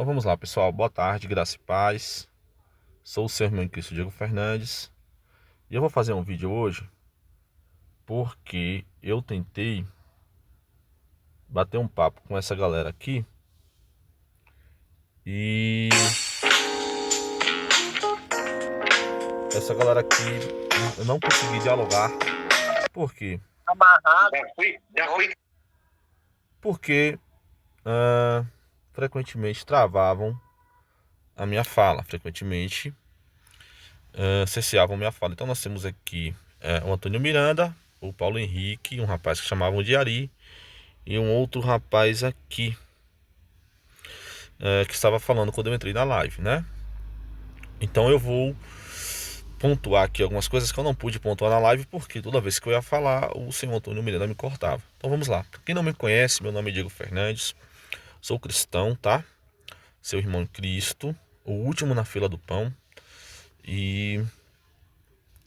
Então vamos lá, pessoal. Boa tarde, graça e paz. Sou o seu irmão em Cristo, Diego Fernandes. E eu vou fazer um vídeo hoje porque eu tentei bater um papo com essa galera aqui e essa galera aqui eu não consegui dialogar. Por quê? Amarrado. Já fui. Porque frequentemente travavam a minha fala, frequentemente cerceavam minha fala. Então nós temos aqui o Antônio Miranda, o Paulo Henrique, um rapaz que chamavam de Ari, e um outro rapaz aqui que estava falando quando eu entrei na live, né? Então eu vou pontuar aqui algumas coisas que eu não pude pontuar na live, porque toda vez que eu ia falar, o senhor Antônio Miranda me cortava. Então vamos lá. Pra quem não me conhece, meu nome é Diego Fernandes, sou cristão, tá? Seu irmão em Cristo, o último na fila do pão. E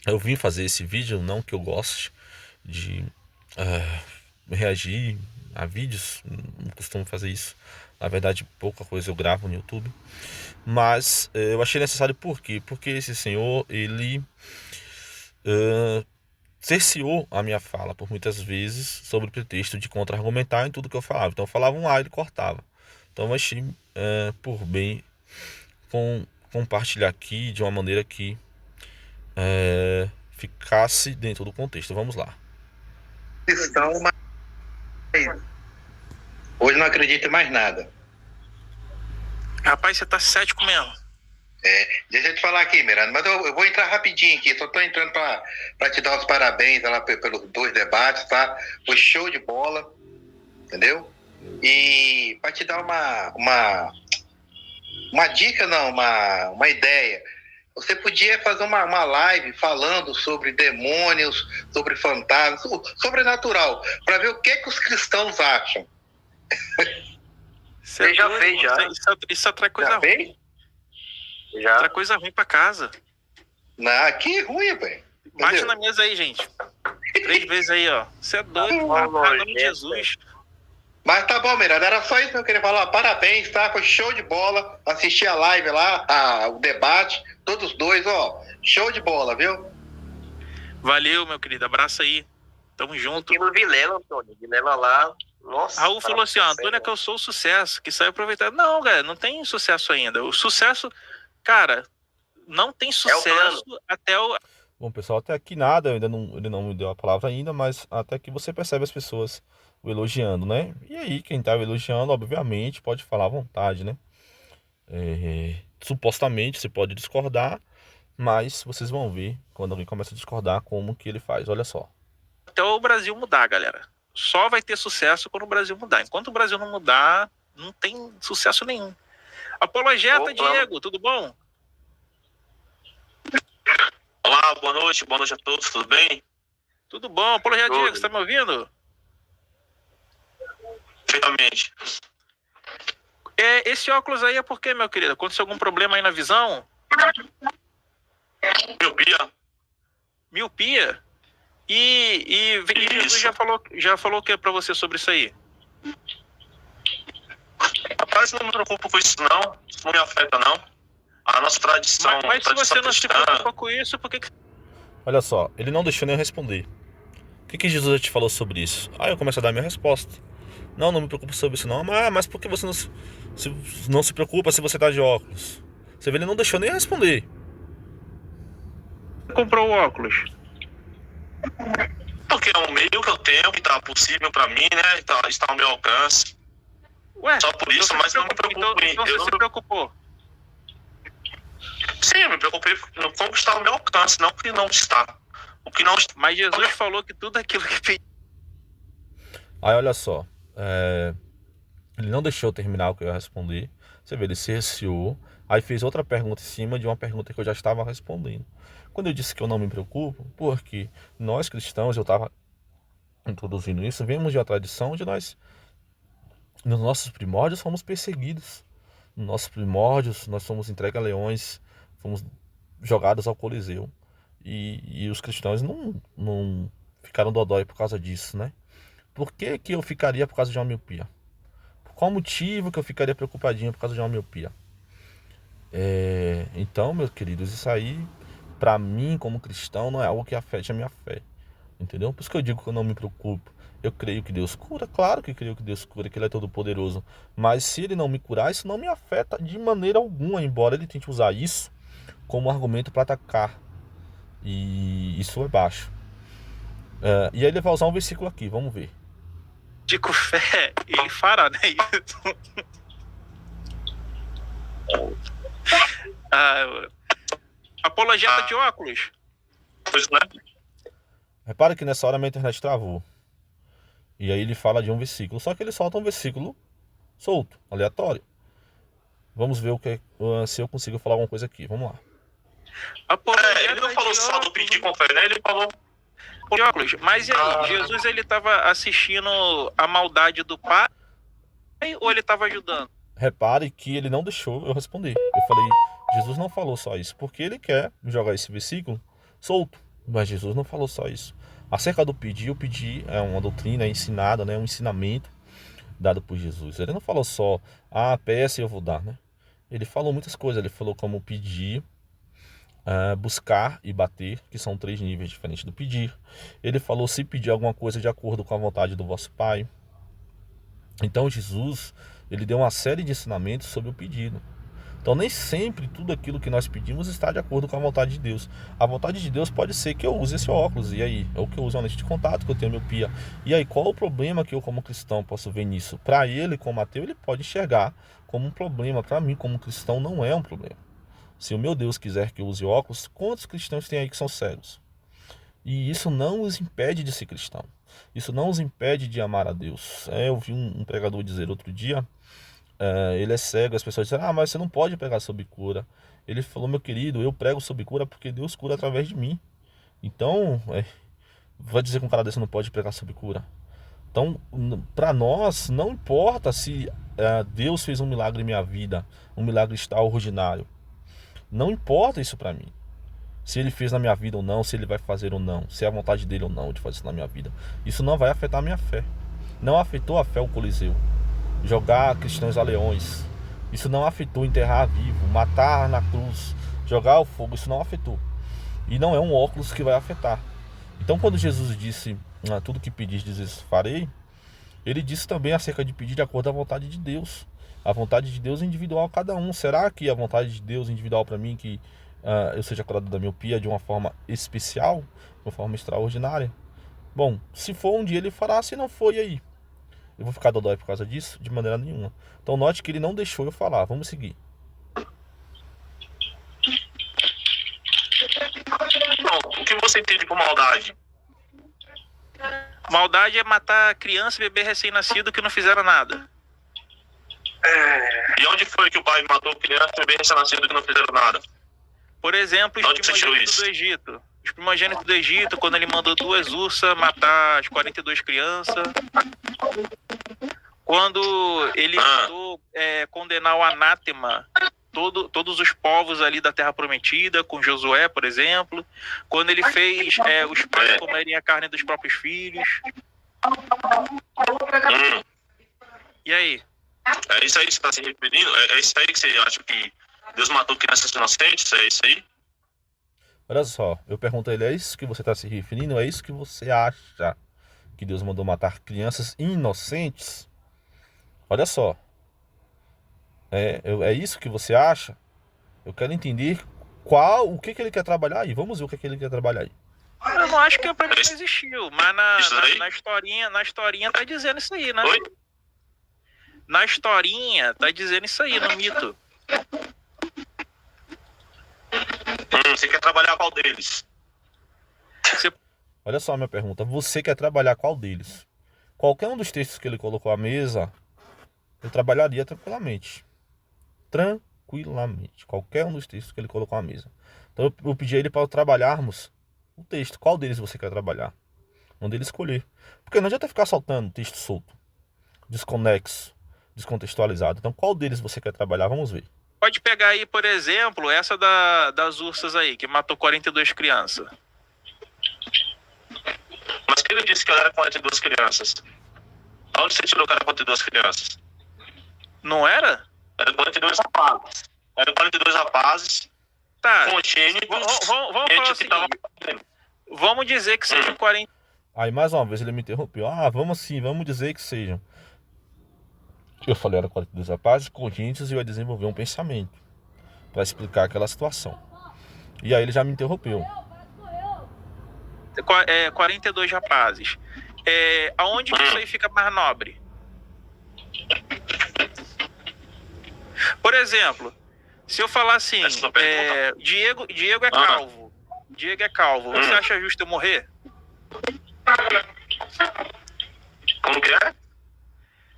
eu vim fazer esse vídeo, não que eu goste de reagir a vídeos, não costumo fazer isso. Na verdade, pouca coisa eu gravo no YouTube. Mas eu achei necessário por quê? Porque esse senhor, ele cerceou a minha fala por muitas vezes sob o pretexto de contra-argumentar em tudo que eu falava. Então eu falava um A, ele cortava. Então eu achei por bem compartilhar aqui de uma maneira que ficasse dentro do contexto. Vamos lá. Cristão, mas hoje não acredito em mais nada. Rapaz, você tá cético mesmo. Deixa eu te falar aqui, Miranda, mas eu vou entrar rapidinho aqui, só tô entrando para te dar os parabéns lá pelos 2 debates, tá? Foi show de bola, entendeu? E para te dar uma dica, não, uma ideia, você podia fazer uma live falando sobre demônios, sobre fantasmas, sobrenatural, para ver o que os cristãos acham. Você já fez, já? Isso atrai coisa ruim. Já. Atrai coisa ruim pra casa. Não, que ruim, velho. Bate na mesa aí, gente. 3 vezes aí, ó. Você é doido, em nome de Jesus. Mas tá bom, Miranda, era só isso que eu queria falar. Parabéns, tá? Foi show de bola. Assisti a live lá, o debate, todos dois, ó. Show de bola, viu? Valeu, meu querido. Abraço aí. Tamo junto. E no Vilela, Antônio. Vilela lá. Nossa. Raul falou assim, ó, Antônio, é que eu sou o sucesso, que saiu aproveitando. Não, galera, não tem sucesso ainda. O sucesso, cara, não tem sucesso até o... Bom, pessoal, até aqui nada, ele não me deu a palavra ainda, mas até que você percebe as pessoas o elogiando, né? E aí, quem tá elogiando, obviamente, pode falar à vontade, né? Supostamente, você pode discordar, mas vocês vão ver, quando alguém começa a discordar, como que ele faz, olha só. Até o Brasil mudar, galera. Só vai ter sucesso quando o Brasil mudar. Enquanto o Brasil não mudar, não tem sucesso nenhum. Apologeta, Diego, tudo bom? Olá, boa noite a todos, tudo bem? Tudo bom. Apologeta, Diego, você tá me ouvindo? Perfeitamente. Esse óculos aí é por quê, meu querido? Aconteceu algum problema aí na visão? Miopia. Miopia? E Jesus já falou o que pra você sobre isso aí? Rapaz, eu não me preocupo com isso não. Isso não me afeta não. A nossa tradição... Mas se você não se preocupa com isso, por que... Olha só, ele não deixou nem eu responder. O que Jesus te falou sobre isso? Aí eu começo a dar minha resposta. Não me preocupo sobre isso não. Mas por que você não se preocupa se você tá de óculos? Você vê, ele não deixou nem eu responder. Comprou o óculos? Porque é um meio que eu tenho, que tá possível pra mim, né? Está ao meu alcance. Ué, só por isso, mas não me preocupo. Então você se preocupou? Sim, eu me preocupei em conquistar o meu alcance, não que não está. O que não está. Mas Jesus falou que tudo aquilo que fez... Aí olha só, ele não deixou eu terminar o que eu ia responder. Você vê, ele cerceou. Aí fez outra pergunta em cima de uma pergunta que eu já estava respondendo. Quando eu disse que eu não me preocupo, porque nós cristãos, eu estava introduzindo isso, vemos de uma tradição onde nós, nos nossos primórdios, fomos perseguidos. Nos nossos primórdios, nós fomos entregues a leões, fomos jogados ao Coliseu. E os cristãos não ficaram dodói por causa disso, né? Por que eu ficaria por causa de uma miopia? Qual motivo que eu ficaria preocupadinho por causa de uma miopia? Então, meus queridos, isso aí, pra mim, como cristão, não é algo que afete a minha fé. Entendeu? Por isso que eu digo que eu não me preocupo. Eu creio que Deus cura, claro que creio que Deus cura, que Ele é todo poderoso. Mas se Ele não me curar, isso não me afeta de maneira alguma, embora Ele tente usar isso como argumento para atacar. E isso é baixo. E aí ele vai usar um versículo aqui, vamos ver. De com fé, ele fará, né? Isso. Apologeta de óculos. Pois não é? Repara que nessa hora minha internet travou. E aí ele fala de um versículo, só que ele solta um versículo solto, aleatório. Vamos ver se eu consigo falar alguma coisa aqui, vamos lá. Ele não falou só do pedir com fé, né? Ele falou de óculos. Mas e aí, Jesus ele estava assistindo a maldade do pai ou ele estava ajudando? Repare que ele não deixou eu responder. Eu falei, Jesus não falou só isso, porque ele quer jogar esse versículo solto. Mas Jesus não falou só isso. Acerca do pedir, o pedir é uma doutrina, é ensinada, né? Um ensinamento dado por Jesus. Ele não falou só, peça e eu vou dar, né? Ele falou muitas coisas. Ele falou como pedir, buscar e bater, que são 3 níveis diferentes do pedir. Ele falou se pedir alguma coisa de acordo com a vontade do vosso Pai. Então Jesus, ele deu uma série de ensinamentos sobre o pedido. Então nem sempre tudo aquilo que nós pedimos está de acordo com a vontade de Deus. A vontade de Deus pode ser que eu use esse óculos, e aí? Ou que eu use uma lente de contato, que eu tenho miopia. E aí, qual o problema que eu como cristão posso ver nisso? Para ele, como ateu, ele pode enxergar como um problema. Para mim, como cristão, não é um problema. Se o meu Deus quiser que eu use óculos, quantos cristãos tem aí que são cegos? E isso não os impede de ser cristão. Isso não os impede de amar a Deus. Eu vi um pregador dizer outro dia, ele é cego, as pessoas disseram, mas você não pode pregar sobre cura. Ele falou, meu querido, eu prego sobre cura porque Deus cura através de mim. Então, vai dizer que um cara desse não pode pregar sobre cura. Então, para nós, não importa se Deus fez um milagre em minha vida, um milagre extraordinário. Não importa isso para mim. Se ele fez na minha vida ou não, se ele vai fazer ou não, se é a vontade dele ou não de fazer isso na minha vida. Isso não vai afetar a minha fé. Não afetou a fé o Coliseu. Jogar cristãos a leões. Isso não afetou enterrar vivo, matar na cruz, jogar o fogo. Isso não afetou. E não é um óculos que vai afetar. Então quando Jesus disse, tudo que pedis, dizes farei, ele disse também acerca de pedir de acordo com a vontade de Deus. A vontade de Deus é individual a cada um. Será que a vontade de Deus é individual para mim, que eu seja curado da miopia de uma forma especial, de uma forma extraordinária? Bom, se for um dia ele fará, se não for, e aí? Eu vou ficar dodói por causa disso? De maneira nenhuma. Então note que ele não deixou eu falar. Vamos seguir. Não, o que você entende por maldade? Maldade é matar criança e bebê recém-nascido que não fizeram nada. E onde foi que o pai matou criança e bebê recém-nascido que não fizeram nada? Por exemplo, os Onde você tirou primogênitos isso? do Egito. Os primogênitos do Egito, quando ele mandou 2 ursas matar as 42 crianças. Quando ele mandou condenar o anátema, todos os povos ali da Terra Prometida, com Josué, por exemplo. Quando ele fez os pais comerem a carne dos próprios filhos. E aí? É isso aí que você está se referindo? É isso aí que você acha que Deus matou crianças inocentes? É isso aí? Olha só, eu pergunto a ele, é isso que você está se referindo? É isso que você acha que Deus mandou matar crianças inocentes? Olha só, é isso que você acha? Eu quero entender o que ele quer trabalhar aí. Vamos ver o que ele quer trabalhar aí. Eu não acho que a premissa existiu, mas na historinha tá dizendo isso aí, né? Oi? Na historinha tá dizendo isso aí, no mito. Você quer trabalhar qual deles? Olha só a minha pergunta. Você quer trabalhar qual deles? Qualquer um dos textos que ele colocou à mesa, eu trabalharia tranquilamente. Tranquilamente. Qualquer um dos textos que ele colocou à mesa. Então eu pedi a ele para trabalharmos o texto. Qual deles você quer trabalhar? Onde ele escolher. Porque não adianta ficar soltando texto solto, desconexo, descontextualizado. Então qual deles você quer trabalhar? Vamos ver. Pode pegar aí, por exemplo, essa das ursas aí, que matou 42 crianças. Mas que ele disse que era 42 crianças? Onde você tirou que era 42 crianças? Não era? Eram 42 rapazes. Eram 42 rapazes Tá. congênitos. Vamos falar o seguinte. Vamos dizer que sejam 40. Aí mais uma vez ele me interrompeu. Vamos dizer que sejam. Eu falei, era 42 rapazes congênitos e eu ia desenvolver um pensamento para explicar aquela situação. E aí ele já me interrompeu. 42 rapazes. Aonde que isso aí fica mais nobre? Por exemplo, se eu falar assim, Diego é calvo. Diego é calvo. Você acha justo eu morrer? Como que é?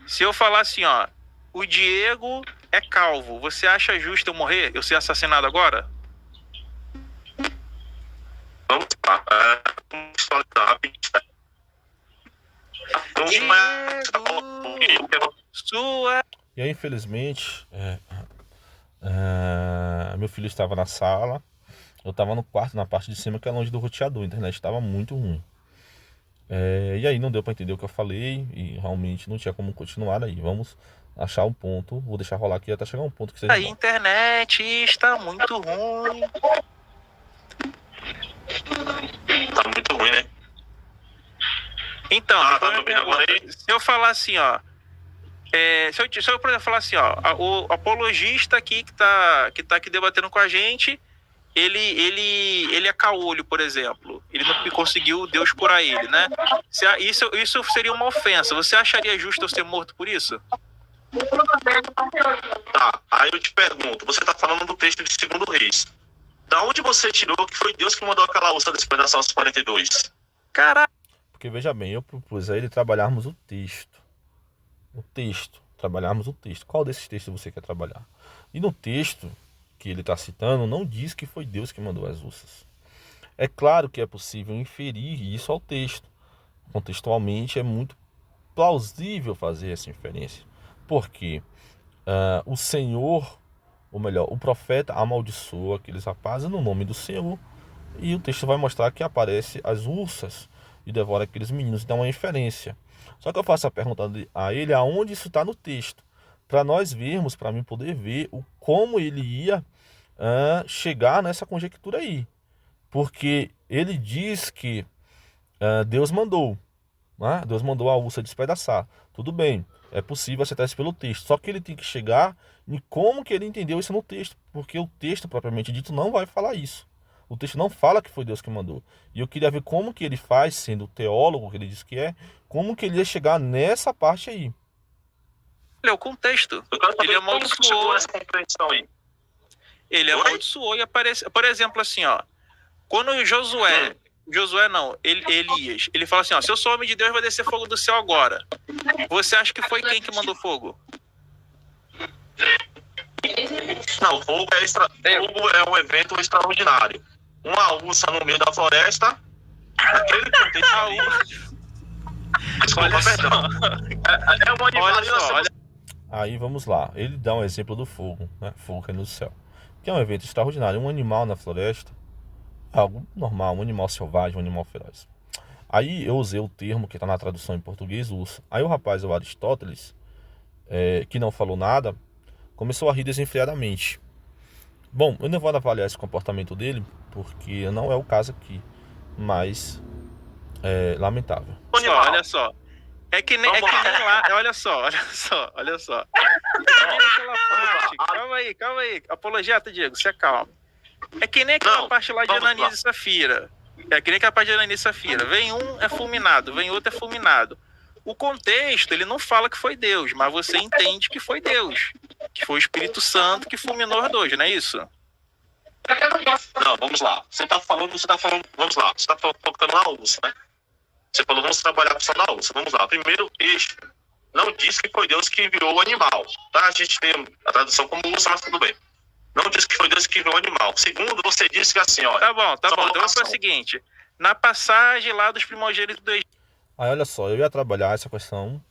Se eu falar assim, ó, o Diego é calvo, você acha justo eu morrer? Eu ser assassinado agora? Vamos lá. Vamos falar rapidinho. Diego, sua... E aí, infelizmente, meu filho estava na sala. Eu estava no quarto, na parte de cima, que é longe do roteador. A internet estava muito ruim. E aí não deu para entender o que eu falei. E realmente não tinha como continuar aí. Vamos achar um ponto. Vou deixar rolar aqui até chegar um ponto que seja A bom. internet está muito ruim. Tá muito ruim, né? Então, tá me ouvindo agora aí? se eu falar assim, ó, se eu, por exemplo, falar assim, ó, o apologista aqui que tá aqui debatendo com a gente, ele é caolho, por exemplo. Ele não conseguiu Deus curar ele, né? Isso seria uma ofensa. Você acharia justo eu ser morto por isso? Tá, aí eu te pergunto, você tá falando do texto de 2 Reis. Da onde você tirou que foi Deus que mandou aquela onça despedaçar os 42? Caralho. Porque veja bem, eu propus a ele trabalharmos o texto. Trabalharmos o texto. Qual desses textos você quer trabalhar? E no texto que ele está citando, não diz que foi Deus que mandou as ursas. É claro que é possível inferir isso ao texto. Contextualmente é muito plausível fazer essa inferência. Porque o Senhor, ou melhor, o profeta amaldiçoa aqueles rapazes no nome do Senhor. E o texto vai mostrar que aparece as ursas e devora aqueles meninos. Então é uma inferência. Só que eu faço a pergunta a ele aonde isso está no texto. Para nós vermos, para mim poder ver como ele ia chegar nessa conjectura aí. Porque ele diz que Deus mandou. Né? Deus mandou a ursa despedaçar. Tudo bem, é possível aceitar isso pelo texto. Só que ele tem que chegar em como que ele entendeu isso no texto. Porque o texto, propriamente dito, não vai falar isso. O texto não fala que foi Deus que mandou. E eu queria ver como que ele faz, sendo teólogo, que ele diz que é, como que ele ia chegar nessa parte aí. Olha o contexto. Ele amaldiçoou essa compreensão aí. Ele amaldiçoou e aparece. Por exemplo, assim, ó. Quando Josué não, Elias, ele fala assim, ó, se eu sou homem de Deus, vai descer fogo do céu agora. Você acha que foi quem que mandou fogo? Não, fogo é um evento extraordinário. Uma ursa no meio da floresta, aquele contexto. Desculpa, perdão. É um animal. Aí vamos lá, ele dá um exemplo do fogo, né? Fogo caindo do céu, que é um evento extraordinário. Um animal na floresta, algo normal, um animal selvagem, um animal feroz. Aí eu usei o termo que está na tradução em português, urso. Aí o rapaz, o Aristóteles, que não falou nada, começou a rir desenfreadamente. Bom, eu não vou avaliar esse comportamento dele, porque não é o caso aqui, mas é lamentável. Olha só. É que nem lá. Olha só. É que nem aquela parte. Calma aí. Apologeta, Diego, se acalma. É que nem aquela parte lá de Ananias e Safira. Vem um é fulminado, vem outro é fulminado. O contexto, ele não fala que foi Deus, mas você entende que foi Deus. Que foi o Espírito Santo que fulminou os dois, não é isso? Não, vamos lá. Você tá falando, vamos lá. Você tá focando na ursa, né? Você falou, vamos trabalhar com a questão da ursa. Vamos lá. Primeiro, texto não diz que foi Deus que enviou o animal. Tá? A gente tem a tradução como ursa, mas tudo bem. Não diz que foi Deus que enviou o animal. Segundo, você disse que assim, olha... Tá bom. Então vamos para o seguinte. Na passagem lá dos primogênitos do Egito... Aí olha só, eu ia trabalhar essa questão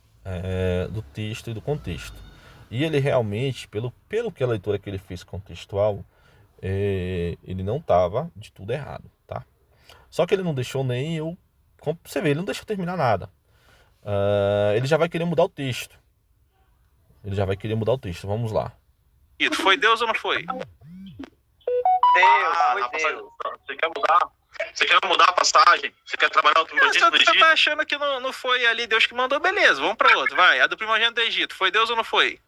do texto e do contexto. E ele realmente, pelo que a leitura que ele fez contextual, ele não estava de tudo errado, tá? Só que ele não deixou nem eu... Você vê, ele não deixou terminar nada. Ele já vai querer mudar o texto. Ele já vai querer mudar o texto. Vamos lá. Foi Deus ou não foi? Deus, na foi passagem, Deus. você quer mudar? Você quer mudar a passagem? Você quer trabalhar o primogênito do Você Egito? tá achando que não foi ali Deus que mandou? Beleza, vamos pra outro. Vai, a do primogênito do Egito. Foi Deus ou não foi?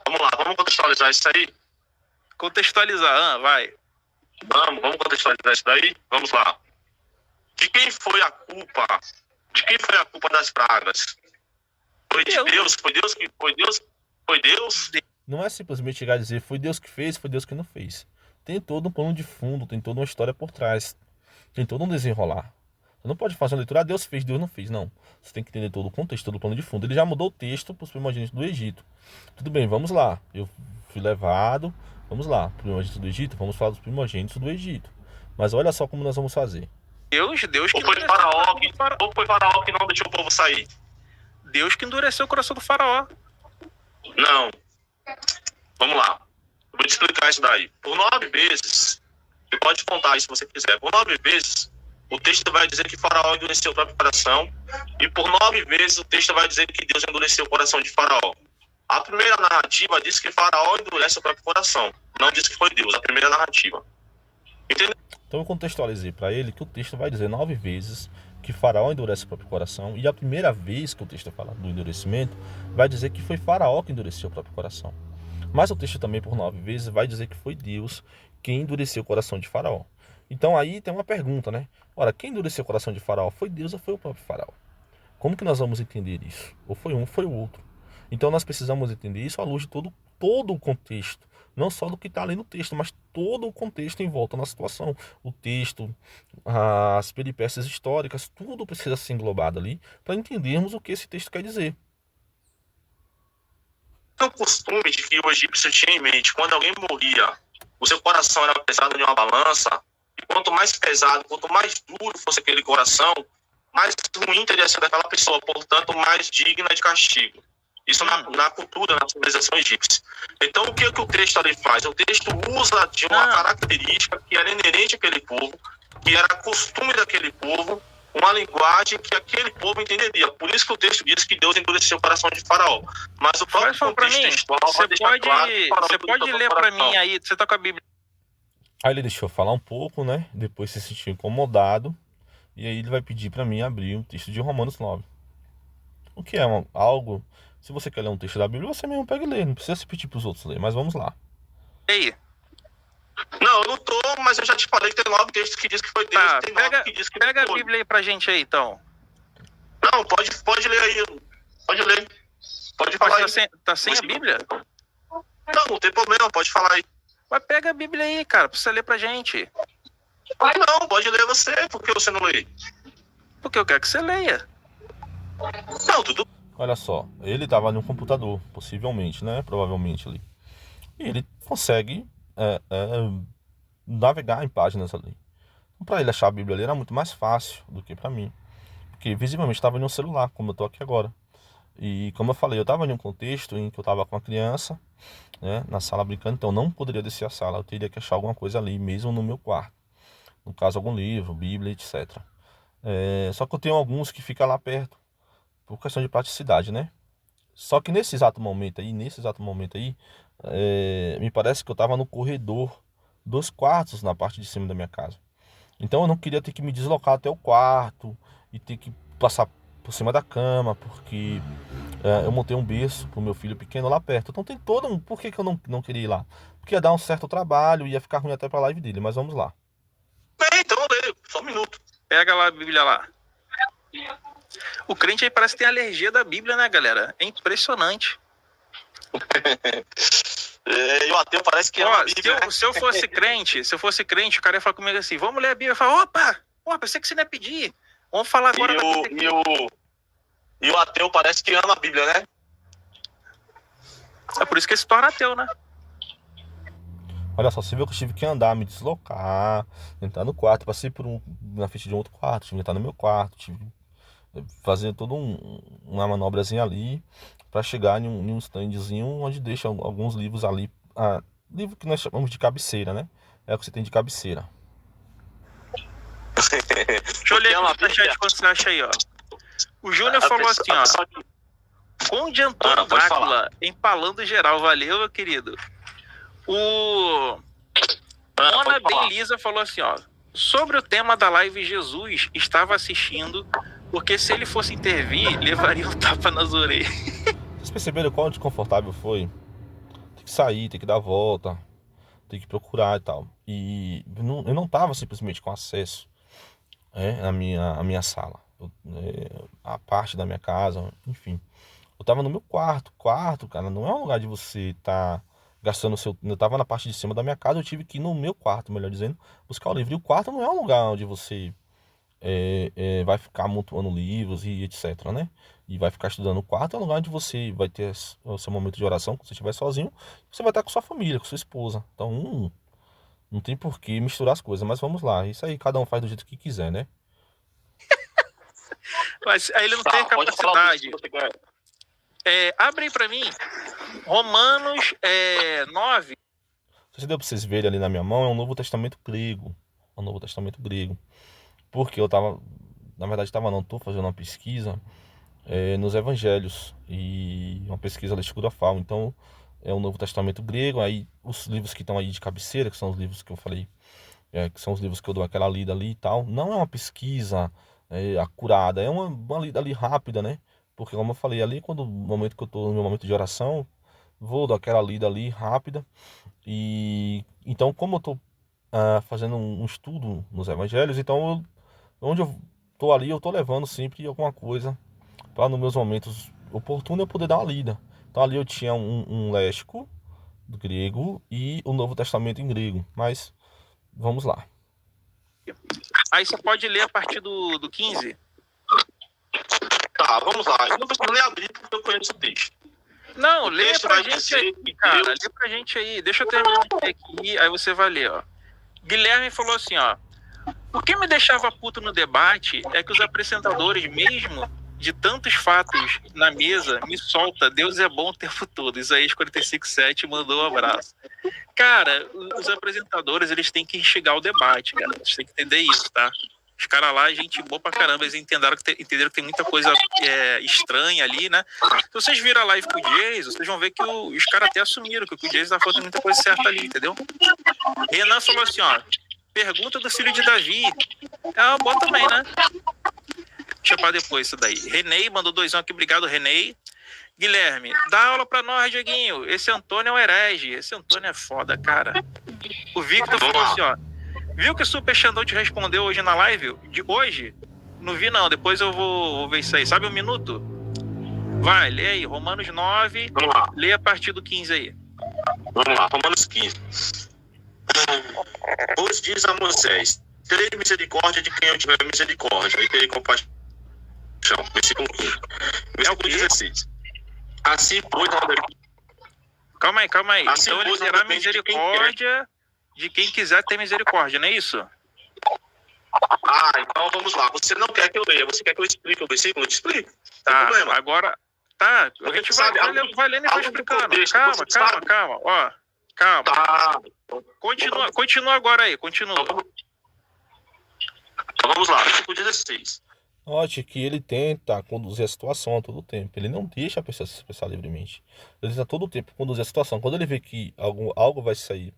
Vamos lá, vamos contextualizar isso aí? Contextualizar, vai. Vamos contextualizar isso daí? Vamos lá. De quem foi a culpa? De quem foi a culpa das pragas? Foi de Deus? Foi Deus? Não é simplesmente chegar a dizer foi Deus que fez, foi Deus que não fez. Tem todo um plano de fundo, tem toda uma história por trás. Tem todo um desenrolar. Você não pode fazer uma leitura, Deus fez, Deus não fez. Não. Você tem que entender todo o contexto, todo o plano de fundo. Ele já mudou o texto para os primogênitos do Egito. Tudo bem, vamos lá. Eu fui levado. Vamos lá. Primogênitos do Egito, vamos falar dos primogênitos do Egito. Mas olha só como nós vamos fazer. Deus que Ou foi Faraó que não deixou o povo sair? Deus que endureceu o coração do faraó. Não. Vamos lá. Eu vou te explicar isso daí. Por 9 vezes, você pode contar isso se você quiser. Por 9 vezes, o texto vai dizer que Faraó endureceu o próprio coração. E por 9 vezes, o texto vai dizer que Deus endureceu o coração de Faraó. A primeira narrativa diz que Faraó endurece o próprio coração. Não diz que foi Deus. A primeira narrativa. Entendeu? Então eu contextualizei para ele que o texto vai dizer 9 vezes que Faraó endurece o próprio coração. E a primeira vez que o texto fala do endurecimento, vai dizer que foi Faraó que endureceu o próprio coração. Mas o texto também, por 9 vezes, vai dizer que foi Deus quem endureceu o coração de Faraó. Então aí tem uma pergunta, né? Ora, quem endureceu o coração de Faraó? Foi Deus ou foi o próprio Faraó? Como que nós vamos entender isso? Ou foi um ou foi o outro? Então nós precisamos entender isso à luz de todo o contexto. Não só do que está ali no texto, mas todo o contexto em volta na situação. O texto, as peripécias históricas, tudo precisa ser englobado ali para entendermos o que esse texto quer dizer. É um costume de que o egípcio tinha em mente, quando alguém morria, o seu coração era pesado em uma balança, e quanto mais pesado, quanto mais duro fosse aquele coração, mais ruim teria sido aquela pessoa, portanto, mais digna de castigo. Isso na cultura, na civilização egípcia. Então, o que o texto ali faz? O texto usa de uma característica que era inerente àquele povo, que era costume daquele povo, uma linguagem que aquele povo entenderia. Por isso que o texto diz que Deus endureceu o coração de Faraó. Mas o próprio contexto textual vai deixar claro que Faraó você pode ler para mim aí, você tá com a Bíblia. Aí ele deixou eu falar um pouco, né? Depois se sentiu incomodado. E aí ele vai pedir para mim abrir o texto de Romanos 9. O que é algo... Se você quer ler um texto da Bíblia, você mesmo pega e lê. Não precisa se pedir para os outros ler. Mas vamos lá. E aí? Não, eu não tô, mas eu já te falei que tem 9 textos que diz que foi Deus. Tá, Tem 9 que diz que pega não a foi. Bíblia aí pra gente aí, então. Não, pode ler aí. Pode ler. Pode falar aí. Tá sem a Bíblia? Não tem problema, pode falar aí. Mas pega a Bíblia aí, cara, pra você ler pra gente. Não, pode ler você. Por que você não lê? Porque eu quero que você leia. Não, tudo. Olha só, ele estava no computador, possivelmente, né? Provavelmente ali. E ele consegue navegar em páginas ali. Então, para ele achar a Bíblia ali era muito mais fácil do que para mim. Porque visivelmente estava em um celular, como eu estou aqui agora. E como eu falei, eu estava em um contexto em que eu estava com uma criança, né, na sala brincando, então eu não poderia descer a sala. Eu teria que achar alguma coisa ali, mesmo no meu quarto. No caso, algum livro, Bíblia, etc. Só que eu tenho alguns que ficam lá perto. Por questão de praticidade, né? Só que nesse exato momento aí, me parece que eu estava no corredor dos quartos na parte de cima da minha casa. Então eu não queria ter que me deslocar até o quarto e ter que passar por cima da cama, porque eu montei um berço pro meu filho pequeno lá perto. Então tem todo um... Por que eu não queria ir lá? Porque ia dar um certo trabalho, ia ficar ruim até pra live dele, mas vamos lá. Então eu leio, só um minuto. Pega lá a Bíblia lá. O crente aí parece que tem alergia da Bíblia, né, galera? É impressionante. E o ateu parece que ama a Bíblia, né? Se eu fosse crente, o cara ia falar comigo assim, vamos ler a Bíblia. Eu falo, opa, pensei que você não ia pedir. Vamos falar agora da Bíblia. E o ateu parece que ama a Bíblia, né? É por isso que ele se torna ateu, né? Olha só, você viu que eu tive que andar, me deslocar, entrar no quarto, passei na frente de um outro quarto, tive que entrar no meu quarto, tive que fazer toda uma manobrazinha ali para chegar em um standzinho onde deixa alguns livros ali, livro que nós chamamos de cabeceira, né? É o que você tem de cabeceira. Deixa eu ler aqui no chat quando você acha aí, ó. O Júnior falou assim, ó. Conde Antônio pode Drácula, empalando geral. Valeu, meu querido. O Mona Bem Lisa falou assim, ó. Sobre o tema da live, Jesus estava assistindo, porque se ele fosse intervir, levaria um tapa nas orelhas. Vocês perceberam quão desconfortável foi? Tem que sair, tem que dar a volta, tem que procurar e tal. E eu não tava simplesmente com acesso à minha sala. A parte da minha casa, enfim. Eu tava no meu quarto. Quarto, cara, não é um lugar de você estar gastando o seu... Eu tava na parte de cima da minha casa, eu tive que ir no meu quarto, melhor dizendo, buscar o livro. E o quarto não é um lugar onde você vai ficar amontoando livros e etc, né? E vai ficar estudando. O quarto é um lugar onde você vai ter o seu momento de oração, quando você estiver sozinho. Você vai estar com sua família, com sua esposa. Então, não tem por que misturar as coisas. Mas vamos lá, isso aí cada um faz do jeito que quiser, né? Mas aí ele não tem capacidade. Abre aí pra mim. Romanos 9. Se deu pra vocês verem ali na minha mão, é um Novo Testamento grego. É um Novo Testamento grego. Porque eu tava... Na verdade, tô fazendo uma pesquisa nos evangelhos. E uma pesquisa lexicografal. Então, é o Novo Testamento grego. Aí, os livros que estão aí de cabeceira, que são os livros que eu falei, que são os livros que eu dou aquela lida ali e tal. Não é uma pesquisa acurada. É uma lida ali rápida, né? Porque, como eu falei, ali, no momento que eu tô no meu momento de oração, vou dar aquela lida ali rápida. E então, como eu tô fazendo um estudo nos evangelhos, então onde eu tô ali, eu tô levando sempre alguma coisa para nos meus momentos oportunos eu poder dar uma lida. Então ali eu tinha um léxico do grego e o Novo Testamento em grego. Mas vamos lá. Aí você pode ler a partir do 15. Tá, vamos lá. Eu não preciso nem abrir porque eu conheço o texto. Não, lê texto pra vai gente dizer aí, que cara. Deus- Lê pra gente aí. Deixa eu terminar aqui, aí você vai ler, ó. Guilherme falou assim, ó. O que me deixava puto no debate é que os apresentadores, mesmo de tantos fatos na mesa, me solta, Deus é bom o tempo todo. Isaías 45:7 mandou um abraço. Cara, os apresentadores, eles têm que instigar o debate, cara. Eles têm que entender isso, tá? Os caras lá, gente boa pra caramba, eles entenderam que tem muita coisa estranha ali, né? Se vocês viram a live com o Jason, vocês vão ver que os caras até assumiram que o Jason tá falando muita coisa certa ali, entendeu? Renan falou assim, ó, pergunta do filho de Davi. É bom também, né? Deixa pra depois isso daí. Renei mandou 2 aqui, obrigado, Renei. Guilherme, dá aula pra nós, Dieguinho. Esse Antônio é um herege. Esse Antônio é foda, cara. O Victor falou assim, ó. Viu que o Super Xandão te respondeu hoje na live? De hoje? Não vi, não. Depois eu vou ver isso aí. Sabe um minuto? Vai, lê aí. Romanos 9. Vamos lá. Lê a partir do 15 aí. Vamos lá, Romanos 15. Pois diz a Moisés: terei misericórdia de quem eu tiver misericórdia, e terei compaixão. Versículo 15. Versículo 16. Assim, pois, Calma aí. Assim, Então ele pois, não terá depende de quem misericórdia de quem quiser ter misericórdia, não é isso? então vamos lá. Você não quer que eu leia, você quer que eu explique o versículo? Eu te explico. Tá, Não tem problema. agora. Tá, a gente vai lendo e vai explicando. Calma. Ó, calma. Tá. Continua agora aí, continua. Então vamos lá, versículo 16. Note que ele tenta conduzir a situação a todo tempo. Ele não deixa a pessoa se expressar livremente. Ele tenta todo tempo conduzir a situação. Quando ele vê que algo vai sair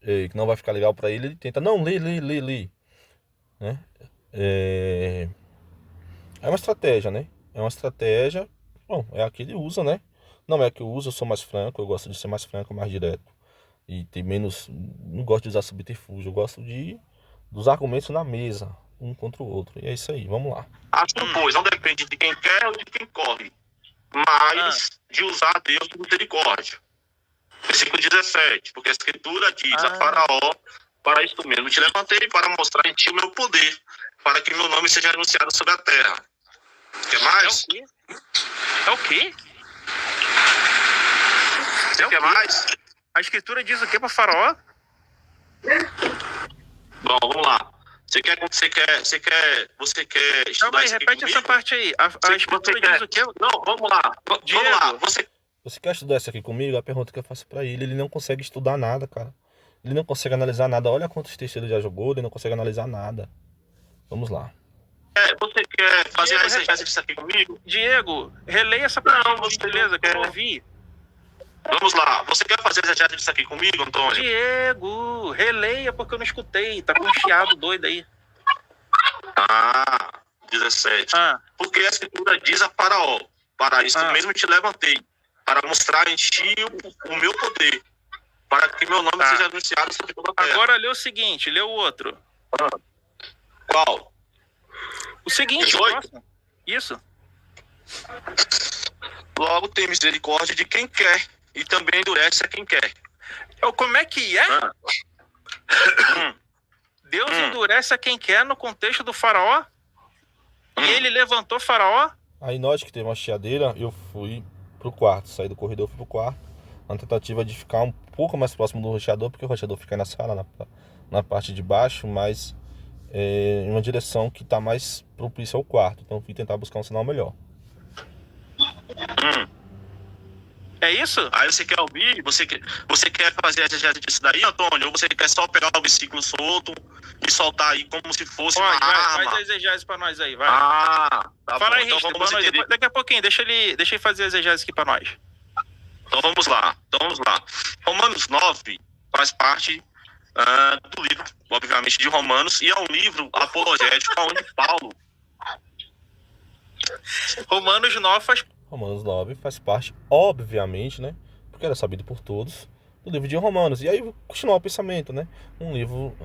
que não vai ficar legal para ele, ele tenta, não, lê. Né? É uma estratégia, né? É uma estratégia. Bom, é a que ele usa, né? Não é a que eu uso, eu sou mais franco, eu gosto de ser mais franco, mais direto. E ter menos. Não gosto de usar subterfúgio, eu gosto dos argumentos na mesa, um contra o outro. E é isso aí, vamos lá. Assim, pois, não depende de quem quer ou de quem corre, mas de usar a Deus com misericórdia. Versículo 17, porque a Escritura diz a Faraó: para isto mesmo te levantei, para mostrar em ti o meu poder, para que meu nome seja anunciado sobre a terra. Quer mais? É o quê? Você quer mais? A Escritura diz o quê para Faraó? Bom, vamos lá. Você quer estudar Calma aí, isso aqui repete comigo? essa parte aí. A Escritura diz o quê? Não, vamos lá. Diego. Vamos lá. Você quer estudar isso aqui comigo? A pergunta que eu faço pra ele não consegue estudar nada, cara. Ele não consegue analisar nada. Olha quantos textos ele já jogou, ele não consegue analisar nada. Vamos lá. Você quer fazer Diego, a exegese disso aqui comigo? Diego, releia essa parte, Não, por você gentileza, não quero quer. ouvir. Vamos lá. Você quer fazer a exegese disso aqui comigo, Antônio? Diego, releia porque eu não escutei. Tá com um chiado doido aí. 17. Ah, Porque a escritura diz a Faraó: para isso mesmo te levantei, para mostrar em ti o meu poder, para que meu nome seja anunciado sobre toda a terra. agora lê o seguinte, lê o outro. Qual? O seguinte, 18? próximo. Isso. Logo tem misericórdia de quem quer e também endurece a quem quer. Como é que é? Deus endurece a quem quer no contexto do faraó? E ele levantou faraó? Aí nós que teve uma chiadeira, eu fui pro quarto, saí do corredor, fui pro quarto, na tentativa de ficar um pouco mais próximo do roteador, porque o roteador fica na sala, na parte de baixo, mas em uma direção que tá mais propícia ao quarto. Então fui tentar buscar um sinal melhor. É isso? Aí você quer ouvir? Você quer fazer a exegese disso daí, Antônio? Ou você quer só pegar o versículo solto e soltar aí como se fosse uma arma? Faz a exegese pra nós aí, vai. Tá Fala bom. aí, Então Richter, vamos nós, entender. daqui a pouquinho, deixa ele fazer a exegese aqui pra nós. Então vamos lá. Romanos 9 faz parte do livro, obviamente, de Romanos, e é um livro apologético onde Paulo... Romanos 9 faz parte, obviamente, né? Porque era sabido por todos, do livro de Romanos. E aí continuar o pensamento, né? Um livro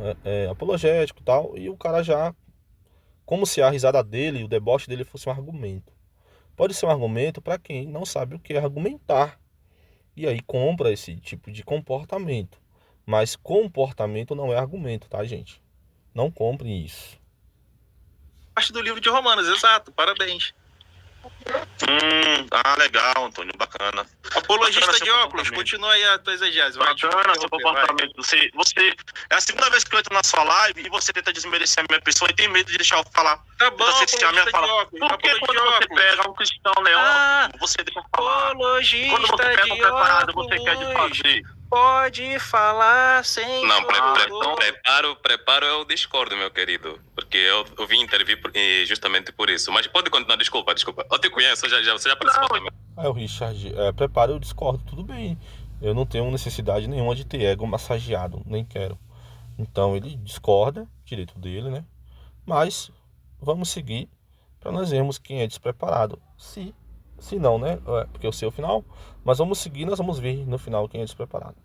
apologético e tal. E o cara já... Como se a risada dele e o deboche dele fosse um argumento. Pode ser um argumento para quem não sabe o que é argumentar. E aí compra esse tipo de comportamento. Mas comportamento não é argumento, tá, gente? Não comprem isso. parte do livro de Romanos, exato, parabéns. Legal, Antônio, bacana. Apologista Bacana de óculos, continua aí a tua exegese. Bacana seu comportamento. Você é a segunda vez que eu entro na sua live e você tenta desmerecer a minha pessoa e tem medo de deixar eu falar. Tá bom, apologista de óculos. Por que quando você pega um cristão neófito, você deixa eu falar? Apologista Quando você pega um preparado, você quer desfazer. Pode falar sem... Não, preparo eu discordo, meu querido. Porque eu vim intervir justamente por isso. Mas pode continuar, desculpa. Eu te conheço, você já participou também. Aí o Richard, preparo, eu discordo, tudo bem. Eu não tenho necessidade nenhuma de ter ego massageado, nem quero. Então ele discorda, direito dele, né? Mas vamos seguir para nós vermos quem é despreparado. Se não, né? Porque eu sei o final. Mas vamos seguir, nós vamos ver no final quem é despreparado.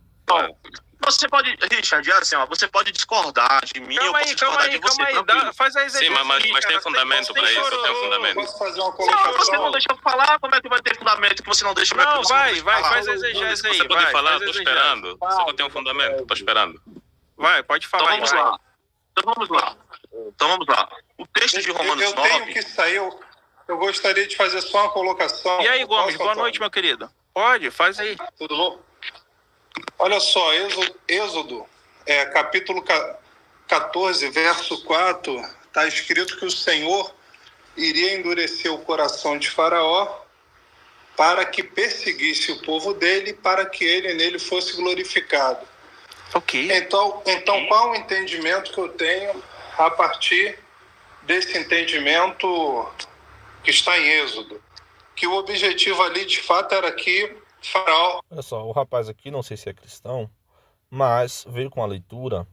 Você pode, Richard, assim, você pode discordar de mim, eu posso discordar de você. Faz a exegese. Sim, mas tem fundamento para isso, tem fundamento. Posso fazer uma Se colocação? você não deixa eu falar, como é que vai ter fundamento que você não deixa? Não, vai, faz a exegese aí. Você pode falar, faz a tô exegese. esperando. Você não tem um fundamento, tô esperando. Vai, pode falar. Então vamos lá. O texto de Romanos Eu 9... tenho que sair, eu gostaria de fazer só uma colocação. E aí, Gomes, boa Antônio? noite, meu querido. Pode, faz aí. Tudo bom? Olha só, Êxodo, capítulo 14, verso 4, está escrito que o Senhor iria endurecer o coração de Faraó para que perseguisse o povo dele, para que ele nele fosse glorificado. Ok. Então qual o entendimento que eu tenho a partir desse entendimento que está em Êxodo? Que o objetivo ali, de fato, era que Faraó... Olha só, o rapaz aqui, não sei se é cristão, mas veio com a leitura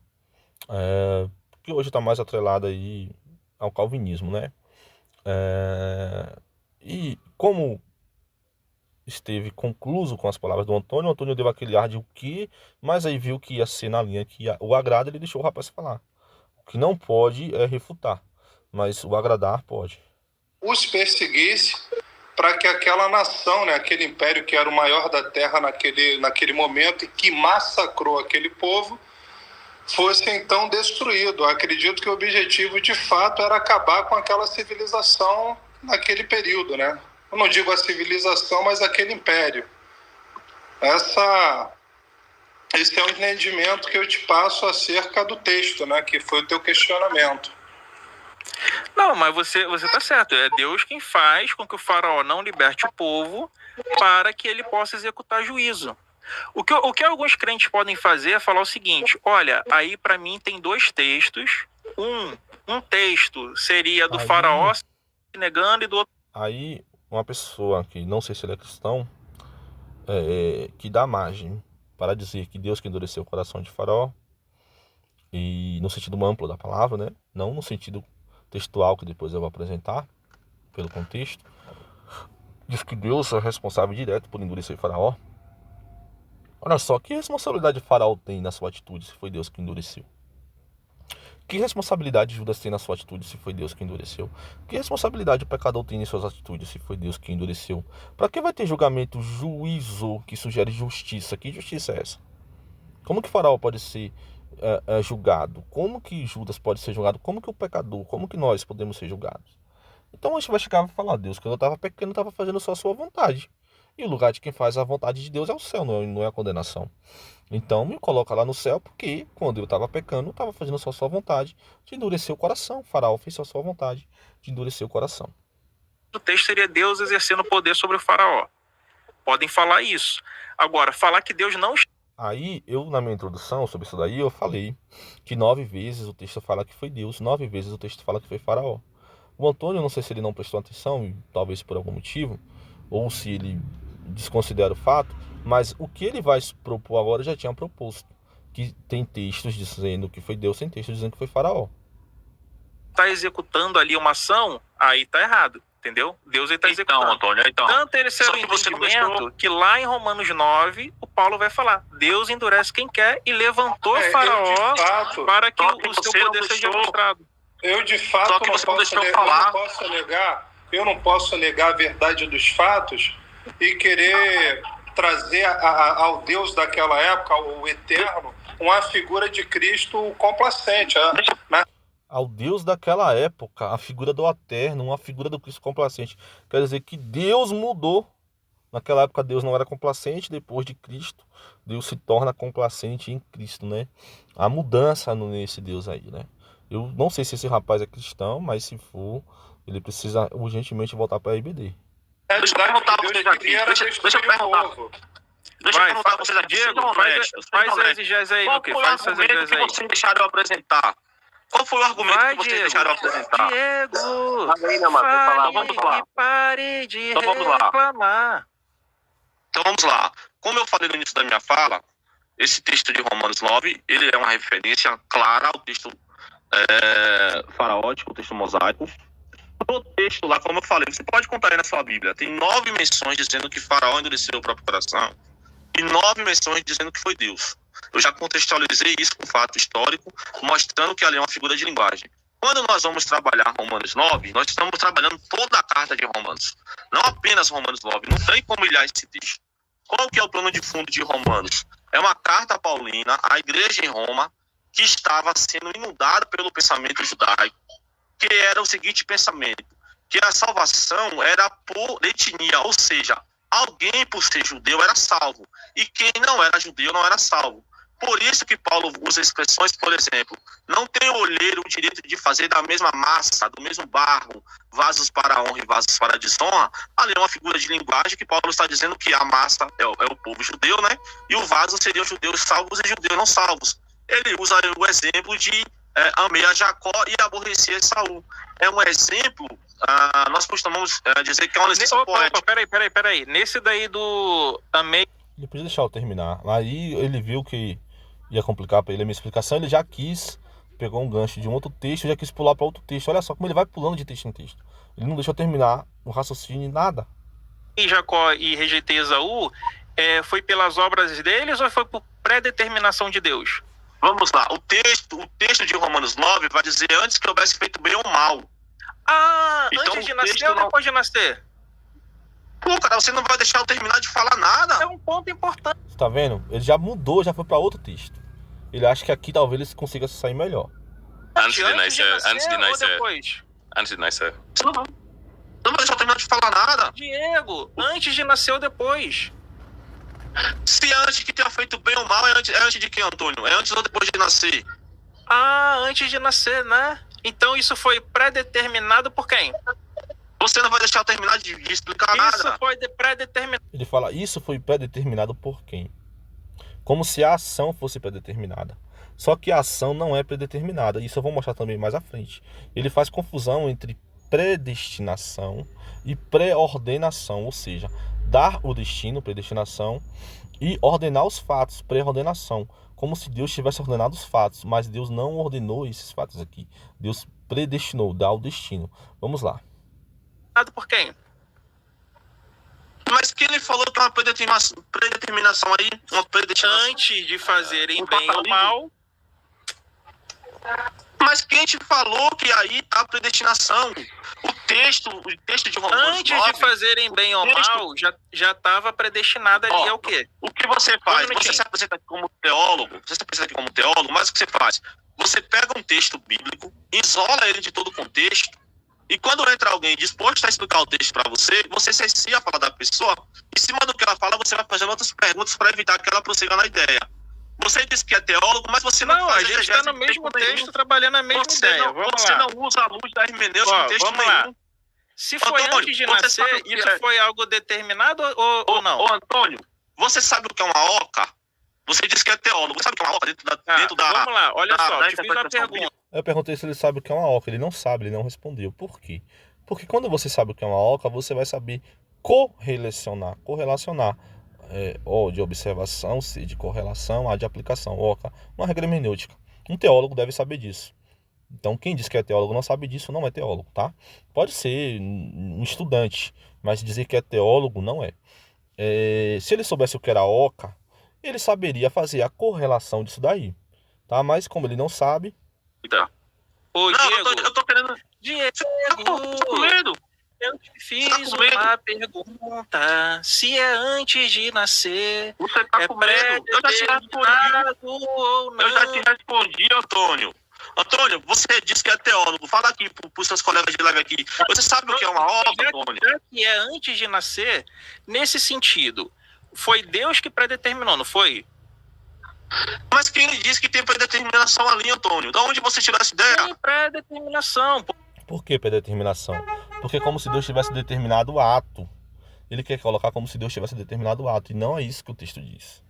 que hoje está mais atrelada aí ao calvinismo, né? E como esteve concluso com as palavras do Antônio, o Antônio deu aquele ar de o quê, mas aí viu que ia ser na linha que o agrada, ele deixou o rapaz falar. O que não pode é refutar, mas o agradar pode. Os perseguisse para que aquela nação, né, aquele império que era o maior da terra naquele momento e que massacrou aquele povo, fosse então destruído. Eu acredito que o objetivo de fato era acabar com aquela civilização naquele período, né? Eu não digo a civilização, mas aquele império. Esse é o entendimento que eu te passo acerca do texto, né, que foi o teu questionamento. Não, mas você tá certo. É Deus quem faz com que o faraó não liberte o povo para que ele possa executar juízo. O que alguns crentes podem fazer é falar o seguinte: olha, aí para mim tem dois textos. Um texto seria do faraó negando e do outro. Aí, uma pessoa que não sei se ele é cristão, que dá margem para dizer que Deus que endureceu o coração de Faraó, e no sentido amplo da palavra, né? Não no sentido textual que depois eu vou apresentar, pelo contexto, diz que Deus é responsável direto por endurecer Faraó. Olha só, que responsabilidade Faraó tem na sua atitude se foi Deus que endureceu? Que responsabilidade Judas tem na sua atitude se foi Deus que endureceu? Que responsabilidade o pecador tem em suas atitudes se foi Deus que endureceu? Para que vai ter julgamento, juízo, que sugere justiça? Que justiça é essa? Como que Faraó pode ser julgado? Como que Judas pode ser julgado? Como que o pecador, como que nós podemos ser julgados? Então a gente vai chegar e falar, Deus, quando eu estava pecando, eu estava fazendo só a sua vontade. E o lugar de quem faz a vontade de Deus é o céu, não é a condenação. Então me coloca lá no céu, porque quando eu estava pecando, eu estava fazendo só a sua vontade de endurecer o coração. Faraó fez só a sua vontade de endurecer o coração. O texto seria Deus exercendo poder sobre o Faraó. Podem falar isso. Agora, falar que Deus não... Aí, na minha introdução sobre isso daí, eu falei que 9 vezes o texto fala que foi Deus, 9 vezes o texto fala que foi Faraó. O Antônio, não sei se ele não prestou atenção, talvez por algum motivo, ou se ele desconsidera o fato, mas o que ele vai propor agora já tinha proposto, que tem textos dizendo que foi Deus, tem textos dizendo que foi Faraó. Está executando ali uma ação, aí tá errado, entendeu? Deus está executando. Então, Antônio, então. Tanto ele ser o entendimento que lá em Romanos 9, o Paulo vai falar, Deus endurece quem quer e levantou Faraó para que o seu poder seja mostrado. Eu, de fato, eu não posso negar a verdade dos fatos e querer trazer ao Deus daquela época, ao Eterno, uma figura de Cristo complacente. Ao Deus daquela época, a figura do Eterno, uma figura do Cristo complacente. Quer dizer que Deus mudou. Naquela época Deus não era complacente, depois de Cristo, Deus se torna complacente em Cristo, né? Há mudança nesse Deus aí, né? Eu não sei se esse rapaz é cristão, mas se for, ele precisa urgentemente voltar para a IBD. Deixa eu perguntar pra vocês aqui. Deixa eu perguntar. Deixa eu perguntar pra vocês aqui. Diego, faz a exigese aí, Qual foi o argumento que vocês deixaram eu apresentar? Qual foi o argumento que vocês deixaram eu apresentar? Diego, Vamos lá. Pare de Então vamos lá. reclamar. Então vamos lá. Como eu falei no início da minha fala, esse texto de Romanos 9, ele é uma referência clara ao texto faraótico, o texto mosaico. No texto lá, como eu falei, você pode contar aí na sua Bíblia, tem 9 menções dizendo que Faraó endureceu o próprio coração e 9 menções dizendo que foi Deus. Eu já contextualizei isso com fato histórico, mostrando que ali é uma figura de linguagem. Quando nós vamos trabalhar Romanos 9, nós estamos trabalhando toda a carta de Romanos, não apenas Romanos 9, não tem como ilhar esse texto. Qual que é o plano de fundo de Romanos? É uma carta paulina à igreja em Roma, que estava sendo inundada pelo pensamento judaico, que era o seguinte pensamento, que a salvação era por etnia, ou seja, alguém por ser judeu era salvo, e quem não era judeu não era salvo. Por isso que Paulo usa expressões, por exemplo, não tem o olheiro o direito de fazer da mesma massa, do mesmo barro, vasos para a honra e vasos para a desonra. Ali é uma figura de linguagem que Paulo está dizendo que a massa é o povo judeu, né? E o vaso seriam judeus salvos e judeus não salvos. Ele usa o exemplo de amei a Jacó e aborreci a Saul. É um exemplo, nós costumamos dizer que é uma licença poética. Peraí. Nesse daí do amei... Ele podia deixar eu terminar. Aí ele viu que ia complicar para ele a minha explicação, ele já pegou um gancho de um outro texto, já quis pular para outro texto. Olha só como ele vai pulando de texto em texto. Ele não deixou eu terminar o raciocínio, nada. E Jacó e rejeitei Esaú, foi pelas obras deles ou foi por pré-determinação de Deus? Vamos lá, o texto de Romanos 9 vai dizer antes que houvesse feito bem ou mal. Então, antes de nascer ou depois de nascer? Pô, cara, você não vai deixar eu terminar de falar nada. É um ponto importante. Você tá vendo? Ele já mudou, já foi para outro texto. Ele acha que aqui talvez ele consiga sair melhor. Antes de nascer. Depois? Antes de nascer. Não vai deixar eu terminar de falar nada. Diego, antes de nascer ou depois? Se é antes que tenha feito bem ou mal, é antes de que, Antônio? É antes ou depois de nascer? Antes de nascer, né? Então isso foi pré-determinado por quem? Você não vai deixar eu terminar de explicar nada. Isso foi pré-determinado. Ele fala, isso foi pré-determinado por quem? Como se a ação fosse pré-determinada. Só que a ação não é pré-determinada. Isso eu vou mostrar também mais à frente. Ele faz confusão entre predestinação e pré-ordenação, ou seja, dar o destino, predestinação, e ordenar os fatos, pré-ordenação, como se Deus tivesse ordenado os fatos, mas Deus não ordenou esses fatos aqui. Deus predestinou, dá o destino. Vamos lá. Por quem? Mas que ele falou que é uma predeterminação aí, uma predestinação. Antes de fazerem bem ou mal. Mas quem te falou que aí tá a predestinação? O texto de Romanos Antes 9, de fazerem bem ou mal, já estava predestinado ali. É o quê? O que você faz? Você se apresenta aqui como teólogo, mas o que você faz? Você pega um texto bíblico, isola ele de todo o contexto, e quando entra alguém disposto a explicar o texto para você, você cercia a fala da pessoa, em cima do que ela fala, você vai fazendo outras perguntas para evitar que ela prossiga na ideia. Você diz que é teólogo, mas você não faz. A gente está no mesmo texto, trabalhando a mesma ideia. Você não usa a luz da hermenêutica no texto vamos nenhum. lá. Se foi antes de nascer, isso foi algo determinado ou não? Ô, Antônio, você sabe o que é uma oca? Você disse que é teólogo. Você sabe o que é uma oca dentro da... Vamos lá, olha só, te fiz uma pergunta. Eu perguntei se ele sabe o que é uma oca. Ele não sabe, ele não respondeu. Por quê? Porque quando você sabe o que é uma oca, você vai saber correlacionar. De observação, C de correlação, A de aplicação, oca, uma regra hermenêutica. Um teólogo deve saber disso. Então, quem diz que é teólogo não sabe disso, não é teólogo, tá? Pode ser um estudante, mas dizer que é teólogo não é. Se ele soubesse o que era oca, ele saberia fazer a correlação disso daí, tá? Mas como ele não sabe... Ô, Diego, eu tô querendo... Diego, tô com medo. Eu te fiz uma pergunta. Se é antes de nascer, você tá com medo? Eu já te respondi. Ou não? Eu já te respondi, Antônio. Antônio, você disse que é teólogo. Fala aqui pros seus colegas de live aqui. Você sabe o que é uma oca, Antônio? Já que é antes de nascer, nesse sentido, foi Deus que predeterminou, não foi? Mas quem disse que tem predeterminação ali, Antônio? Da onde você tirou essa ideia? Tem predeterminação. Por que predeterminação? Porque é como se Deus tivesse determinado o ato. Ele quer colocar como se Deus tivesse determinado o ato. E não é isso que o texto diz.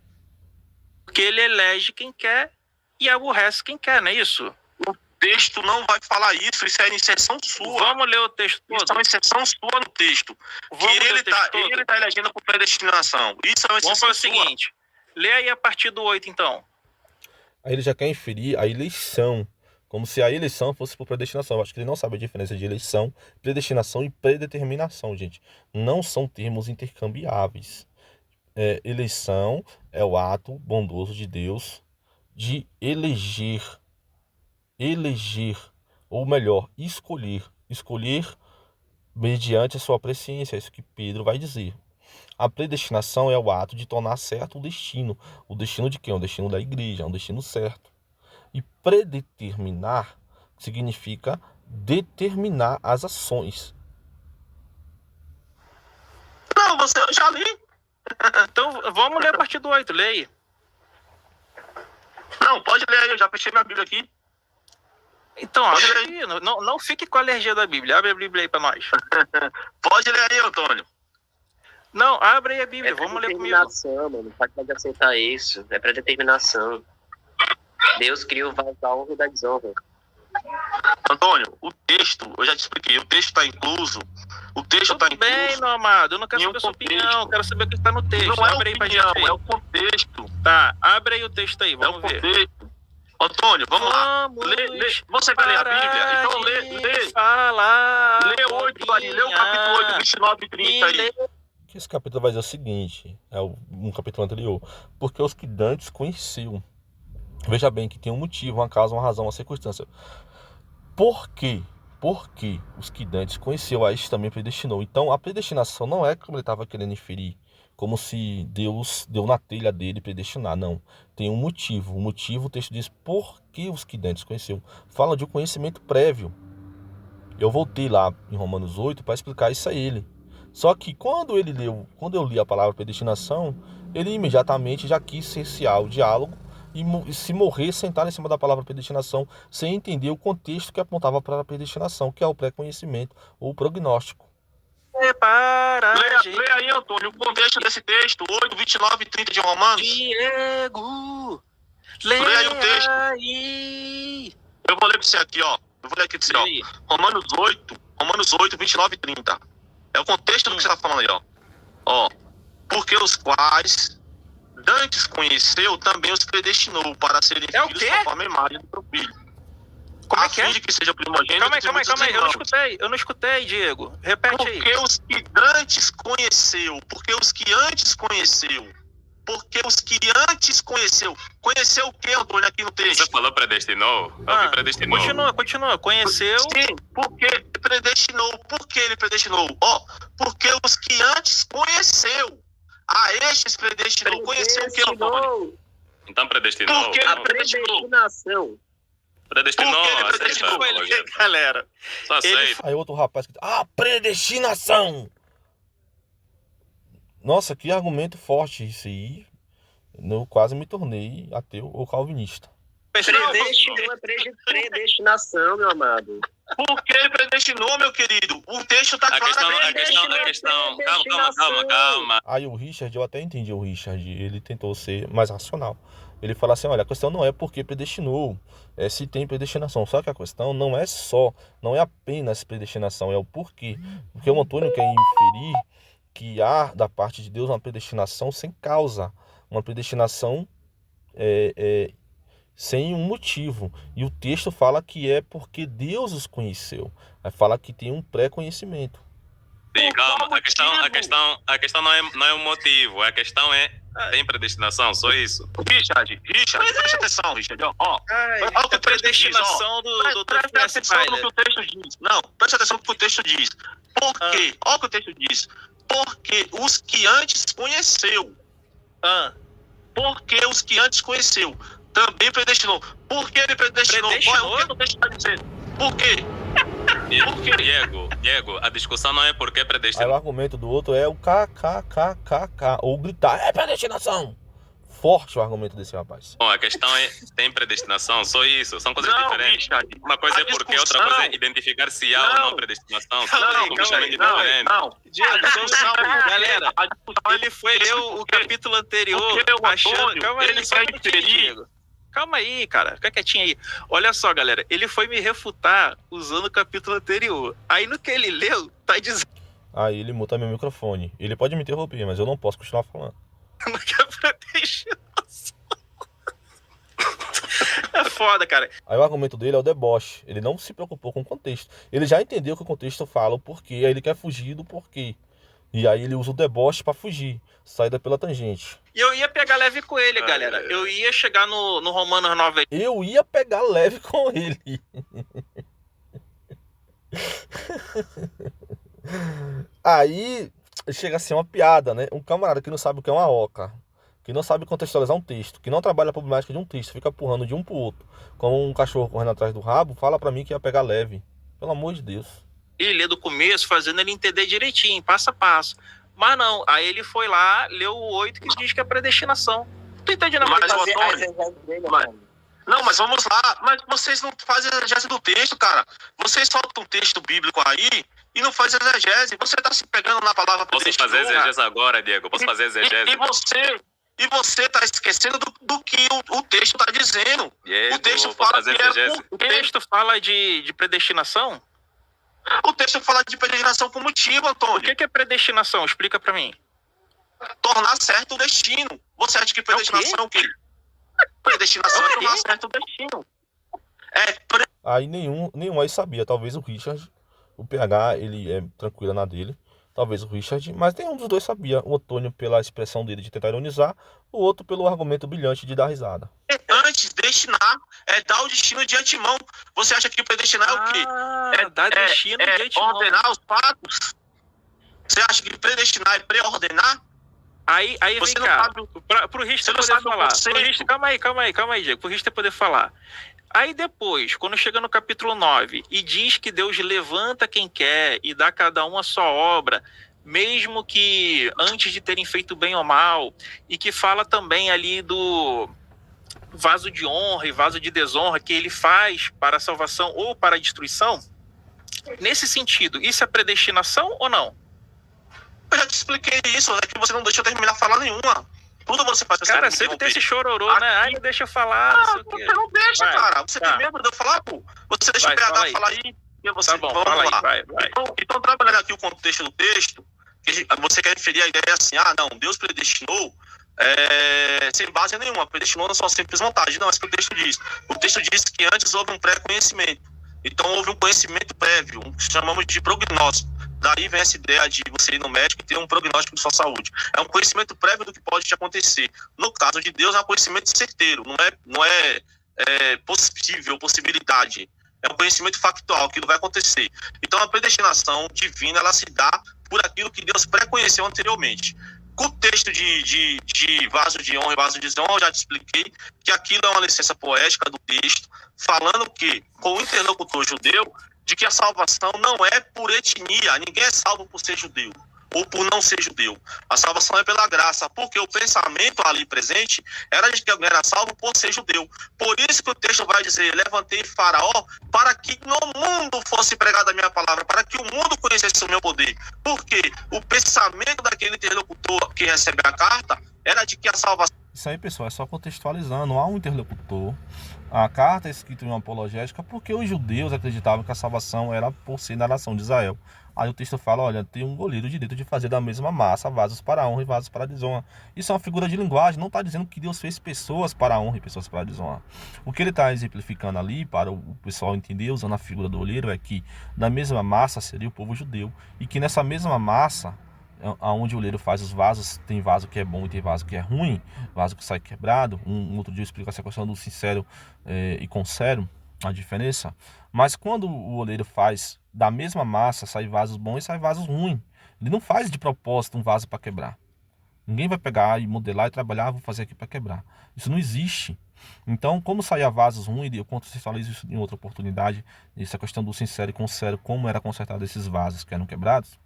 Porque ele elege quem quer e aborrece quem quer, não é isso? O texto não vai falar isso. Isso é inserção sua. Vamos ler o texto todo. Isso é uma inserção sua no texto. Ele tá elegendo por predestinação. Isso é uma inserção Vamos fazer o seguinte. Lê aí a partir do 8, então. Aí ele já quer inferir a eleição. Como se a eleição fosse por predestinação. Eu acho que ele não sabe a diferença de eleição, predestinação e predeterminação, gente. Não são termos intercambiáveis. Eleição é o ato bondoso de Deus de eleger. Eleger. Ou melhor, escolher. Escolher mediante a sua presciência. É isso que Pedro vai dizer. A predestinação é o ato de tornar certo o destino. O destino de quem? O destino da igreja. É um destino certo. E predeterminar significa determinar as ações. Não, eu já li. Então, vamos ler a partir do 8, lê aí. Não, pode ler aí, eu já fechei minha Bíblia aqui. Então, abre aí, não fique com a alergia da Bíblia. Abre a Bíblia aí pra nós. Pode ler aí, Antônio. Não, abre aí a Bíblia, vamos ler comigo. Mano, pode aceitar isso. É predeterminação. Deus cria o vaso da honra e da desonra. Antônio, o texto, eu já te expliquei, o texto está incluso. O texto está incluso. Tudo bem, meu amado, eu não quero saber a sua opinião, eu quero saber o que está no texto. Não é abre opinião, aí pra gente. é o contexto. Tá, abre aí o texto aí, vamos ver. Contexto. Antônio, vamos lá. Você vai ler a Bíblia? Então lê 8 aí, lê o capítulo 8, 29 e 30 aí. Esse capítulo vai dizer o seguinte, um capítulo anterior, porque os que dantes conheciam. Veja bem que tem um motivo, uma causa, uma razão, uma circunstância. Por quê? Porque os que dantes conheceu, a este também predestinou. Então, a predestinação não é como ele estava querendo inferir, como se Deus deu na telha dele predestinar. Não, tem um motivo. O motivo, o texto diz, por que os que dantes conheceu? Fala de um conhecimento prévio. Eu voltei lá em Romanos 8 para explicar isso a ele. Só que quando eu li a palavra predestinação, ele imediatamente já quis cercear o diálogo e se morrer, sentar em cima da palavra predestinação, sem entender o contexto que apontava para a predestinação, que é o pré-conhecimento ou o prognóstico. Lê aí, Antônio, o contexto desse texto, 8, 29 e 30 de Romanos. Diego, lê aí o texto. aí. Eu vou ler para você aqui, ó. Romanos Romanos 8, 29 e 30. É o contexto do que você está falando aí, ó. Porque os quais dantes conheceu, também os predestinou para serem É o filhos quê? conforme a imagem do seu filho. Como é A que é? fim de que seja primogênito Calma aí, entre muitos irmãos. eu não escutei, Diego. Repete aí. Porque os que antes conheceu, conheceu o que, Antônio, aqui no texto? Você falou predestinou? Eu vi predestinou. Continua. Conheceu. Sim, porque predestinou. Por que ele predestinou? Porque os que antes conheceu, a estes predestinou. Conheceu o que, Antônio? Então predestinou. Por que A ele predestinou? predestinação. Predestinou, Por que ele aceita, predestinou Rogério. Galera. Só aceita. Aí outro rapaz que predestinação! Nossa, que argumento forte isso aí. Eu quase me tornei ateu ou calvinista. Predestinou é predestinação, meu amado. Por que ele predestinou, meu querido? O texto está A claro. questão. Calma. Aí o Richard, eu até entendi o Richard, ele tentou ser mais racional. Ele fala assim, olha, a questão não é porque predestinou, é se tem predestinação. Só que a questão não é apenas predestinação, é o porquê. Porque o Antônio quer inferir que há da parte de Deus uma predestinação sem causa, uma predestinação sem um motivo. E o texto fala que é porque Deus os conheceu. Aí fala que tem um pré-conhecimento. Sim, calma. A questão não é o motivo. A questão é tem predestinação, só isso. Richard, presta atenção, Richard. Ó, Ai, olha o que a o texto diz, predestinação do Presta atenção no que o texto diz. Não, presta atenção no que o texto diz. Por quê? Olha o que o texto diz. Porque os que antes conheceu. Porque os que antes conheceu também predestinou. Por que ele predestinou? Predestinou? Olha o que o texto está dizendo. Por quê? Diego, a discussão não é por que Aí predestinou. o argumento do outro é o kkkk, ou gritar, é predestinação. Forte o argumento desse rapaz. Bom, a questão é tem predestinação, só isso. São coisas Não, diferentes. Richard. Uma coisa A é porque, discussão- outra coisa é identificar se há ou não predestinação. São Calma coisas aí, completamente calma aí, diferentes. Não. Diego, galera, A discussão ele foi ler o capítulo anterior porque o achando... Antônio, Calma aí, ele só quer um minutinho, inferir. Diego. Calma aí, cara. Fica quietinho aí. Olha só, galera. Ele foi me refutar usando o capítulo anterior. Aí no que ele leu, tá dizendo Aí ele muta meu microfone. Ele pode me interromper, mas eu não posso continuar falando. que é predestinação. É foda, cara. Aí o argumento dele é o deboche. Ele não se preocupou com o contexto. Ele já entendeu que o contexto fala o porquê, aí ele quer fugir do porquê. E aí ele usa o deboche pra fugir. Saída pela tangente. E eu ia pegar leve com ele, galera. Eu ia chegar no Romanos 9. Eu ia pegar leve com ele. Aí chega a ser uma piada, né? Um camarada que não sabe o que é uma oca, que não sabe contextualizar um texto, que não trabalha a problemática de um texto, fica empurrando de um pro outro, como um cachorro correndo atrás do rabo, fala pra mim que ia pegar leve. Pelo amor de Deus. Ele lê do começo, fazendo ele entender direitinho, passo a passo. Mas não, aí ele foi lá, leu o 8 que diz que é predestinação. Tu entende, não? Mas, Fazer Antônio, a exegese dele, mas- mano. Não, mas vamos lá. Mas vocês não fazem exegese do texto, cara. Vocês soltam um texto bíblico aí e não fazem exegese. Você tá se pegando na palavra Posso predestinou, fazer cara. exegese agora, Diego? Posso fazer exegese? E você tá esquecendo do que o texto tá dizendo. Diego, O texto posso fala fazer que é exegese? O texto fala de predestinação? o texto fala de predestinação com motivo, O Antônio. que é predestinação? Explica pra mim. Tornar certo o destino. Você acha que predestinação é o quê? Predestinação é tornar certo o destino. Aí nenhum aí sabia. Talvez o Richard, o PH, ele é tranquilo na dele. Talvez o Richard, mas nenhum dos dois sabia. O Antônio pela expressão dele de tentar ironizar, o outro pelo argumento brilhante de dar risada. Antes, destinar é dar o destino de antemão. Você acha que predestinar é o quê? Dá destino de antemão. Ordenar os fatos. Você acha que predestinar é pré-ordenar? Aí vem Você não cá, sabe- pro você Richter não poder sabe o falar. conceito. Calma aí, Diego. Pro Richter poder falar. Aí depois, quando chega no capítulo 9 e diz que Deus levanta quem quer e dá a cada um a sua obra, mesmo que antes de terem feito bem ou mal, e que fala também ali do vaso de honra e vaso de desonra que ele faz para a salvação ou para a destruição, nesse sentido, isso é predestinação ou não? Eu já te expliquei isso, é que você não deixa eu terminar falar nenhuma. Tudo você faz. você Cara, me sempre tem interromper. esse chororô, né? Ai, não deixa eu falar, não sei o quê. Você não deixa, Vai, cara. Você tá. tem medo de eu falar, pô? Você deixa Vai, o PH fala aí. falar aí. E você, Tá bom, vamos fala aí, lá. vai. Então, trabalhando aqui o contexto do texto, você quer referir a ideia assim, não, Deus predestinou sem base nenhuma, predestinou na sua simples vontade. Não, é isso que o texto diz. O texto diz que antes houve um pré-conhecimento. Então houve um conhecimento prévio, que chamamos de prognóstico. Daí vem essa ideia de você ir no médico e ter um prognóstico de sua saúde. É um conhecimento prévio do que pode te acontecer. No caso de Deus, é um conhecimento certeiro, não é possível, possibilidade. É um conhecimento factual, que não vai acontecer. Então a predestinação divina, ela se dá por aquilo que Deus pré-conheceu anteriormente. Com o texto de vaso de honra e vaso de desonra, eu já te expliquei que aquilo é uma licença poética do texto, falando que, com o interlocutor judeu, de que a salvação não é por etnia, ninguém é salvo por ser judeu ou por não ser judeu. A salvação é pela graça, porque o pensamento ali presente era de que alguém era salvo por ser judeu. Por isso que o texto vai dizer, levantei Faraó para que no mundo fosse pregada a minha palavra, para que o mundo conhecesse o meu poder. Porque o pensamento daquele interlocutor que recebe a carta era de que a salvação... Isso aí, pessoal, é só contextualizando. Não há um interlocutor. A carta é escrita em uma apologética porque os judeus acreditavam que a salvação era por ser da nação de Israel. Aí o texto fala, olha, tem um goleiro direito de fazer da mesma massa vasos para a honra e vasos para a desonra. Isso é uma figura de linguagem, não está dizendo que Deus fez pessoas para a honra e pessoas para a desonra. O que ele está exemplificando ali, para o pessoal entender, usando a figura do olheiro, é que da mesma massa seria o povo judeu. E que nessa mesma massa, onde o oleiro faz os vasos, tem vaso que é bom e tem vaso que é ruim, vaso que sai quebrado. Um outro dia eu explico essa questão do sincero e concero, a diferença. Mas quando o oleiro faz da mesma massa, sai vasos bons e sai vasos ruins. Ele não faz de propósito um vaso para quebrar. Ninguém vai pegar e modelar e trabalhar, vou fazer aqui para quebrar. Isso não existe. Então, como saía vasos ruins, eu contextualizo isso em outra oportunidade, essa questão do sincero e concero, como era consertado esses vasos que eram quebrados,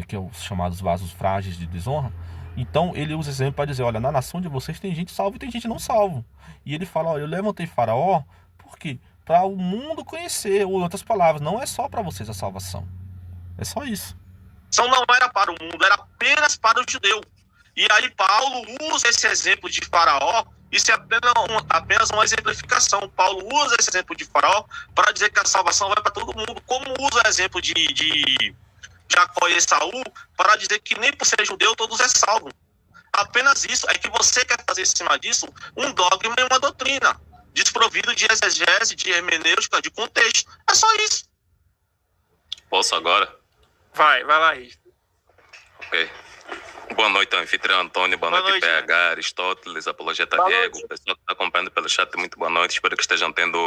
que é os chamados vasos frágeis de desonra. Então ele usa esse exemplo para dizer, olha, na nação de vocês tem gente salva e tem gente não salvo. E ele fala, olha, eu levantei Faraó, por quê? Para o mundo conhecer, ou em outras palavras, não é só para vocês a salvação. É só isso. Não era para o mundo, era apenas para o judeu. E aí Paulo usa esse exemplo de Faraó, isso é apenas uma exemplificação. Paulo usa esse exemplo de Faraó para dizer que a salvação vai para todo mundo, como usa o exemplo de Jacó e Esaú para dizer que nem por ser judeu todos é salvo. Apenas isso, é que você quer fazer em cima disso um dogma e uma doutrina, desprovido de exegese, de hermenêutica, de contexto. É só isso. Posso agora? Vai lá, Risto. Ok. Boa noite, anfitrião Antônio, boa noite, PH, Aristóteles, Apologeta Diego, o pessoal que está acompanhando pelo chat, muito boa noite, espero que estejam tendo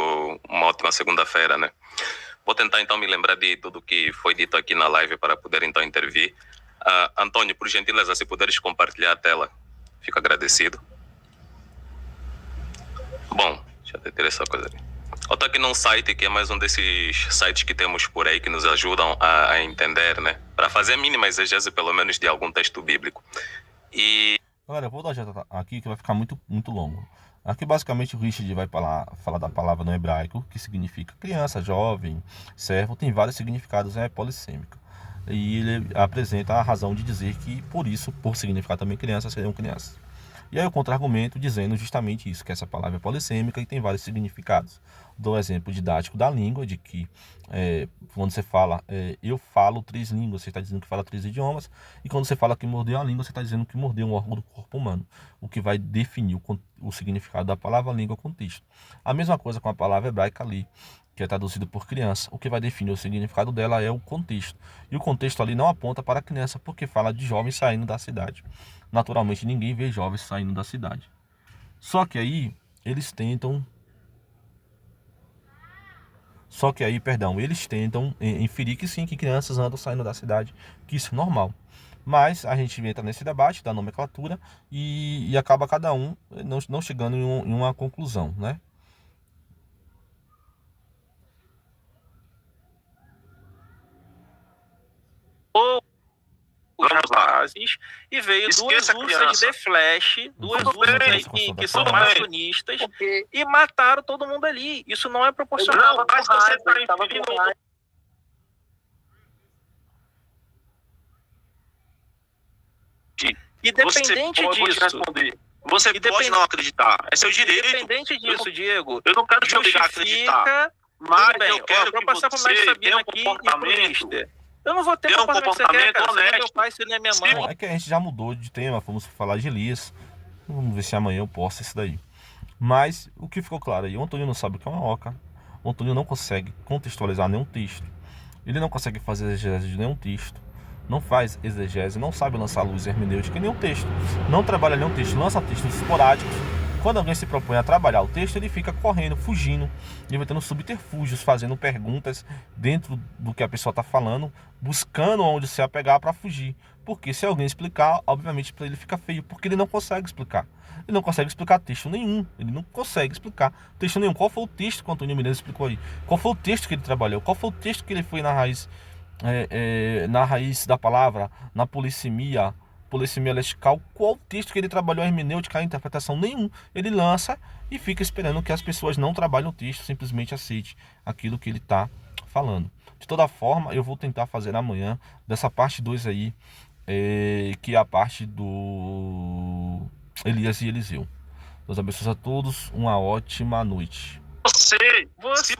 uma ótima segunda-feira, né? Vou tentar então me lembrar de tudo que foi dito aqui na live para poder então intervir. Antônio, por gentileza, se puderes compartilhar a tela, fico agradecido. Bom, deixa eu ter essa coisa ali. Eu estou aqui num site que é mais um desses sites que temos por aí que nos ajudam a entender, né? Para fazer a mínima exegese, pelo menos, de algum texto bíblico. E... Galera, eu vou dar aqui que vai ficar muito longo. Aqui basicamente o Richard vai falar da palavra no hebraico, que significa criança, jovem, servo, tem vários significados, é polissêmica. E ele apresenta a razão de dizer que por isso, por significar também criança, seriam crianças. E aí o contra-argumento dizendo justamente isso, que essa palavra é polissêmica e tem vários significados. Dou exemplo didático da língua, de que quando você fala, eu falo 3 línguas, você está dizendo que fala 3 idiomas, e quando você fala que mordeu a língua, você está dizendo que mordeu um órgão do corpo humano, o que vai definir o significado da palavra língua contexto. A mesma coisa com a palavra hebraica ali, que é traduzido por criança, o que vai definir o significado dela é o contexto. E o contexto ali não aponta para a criança, porque fala de jovens saindo da cidade. Naturalmente, ninguém vê jovens saindo da cidade. Só que aí, eles tentam inferir que sim, que crianças andam saindo da cidade, que isso é normal. Mas a gente entra nesse debate da nomenclatura e acaba cada um não chegando em uma conclusão, né? Os rapazes e veio Esqueça duas ursas de Flash, duas ursas que são maçonistas e mataram todo mundo ali. Isso não é proporcional. Não, mas você está inferindo... Independente disso, você pode não acreditar, é seu direito. Independente disso, Diego, Eu não quero te obrigar a acreditar. Mas Tudo bem, eu quero vou que passar pro você mestre tenha Sabino um aqui e pro comportamento. mister. Eu não vou ter Tenha um comportamento que você quer, cara. comportamento Você não é meu honesto. pai, você não é minha mãe. Bom, é que a gente já mudou de tema, vamos falar de Elias. Vamos ver se amanhã eu posto isso daí. Mas o que ficou claro aí, o Antônio não sabe o que é uma oca. O Antônio não consegue contextualizar nenhum texto. Ele não consegue fazer exegese de nenhum texto. Não faz exegese, não sabe lançar luz hermenêutica em nenhum texto. Não trabalha nenhum texto, lança textos esporádicos. Quando alguém se propõe a trabalhar o texto, ele fica correndo, fugindo, inventando subterfúgios, fazendo perguntas dentro do que a pessoa está falando, buscando onde se apegar para fugir. Porque se alguém explicar, obviamente para ele fica feio, porque ele não consegue explicar. Ele não consegue explicar texto nenhum, ele não consegue explicar texto nenhum. Qual foi o texto que o Antônio Menezes explicou aí? Qual foi o texto que ele trabalhou? Qual foi o texto que ele foi na raiz da palavra, na polissemia lexical? Qual o texto que ele trabalhou a hermenêutica, a interpretação? Nenhum. Ele lança e fica esperando que as pessoas não trabalhem o texto, simplesmente aceite aquilo que ele está falando. De toda forma, eu vou tentar fazer amanhã, dessa parte 2 aí, que é a parte do Elias e Eliseu. Deus abençoe a todos, uma ótima noite. Se você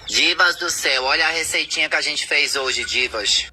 Divas do céu, olha a receitinha que a gente fez hoje, divas.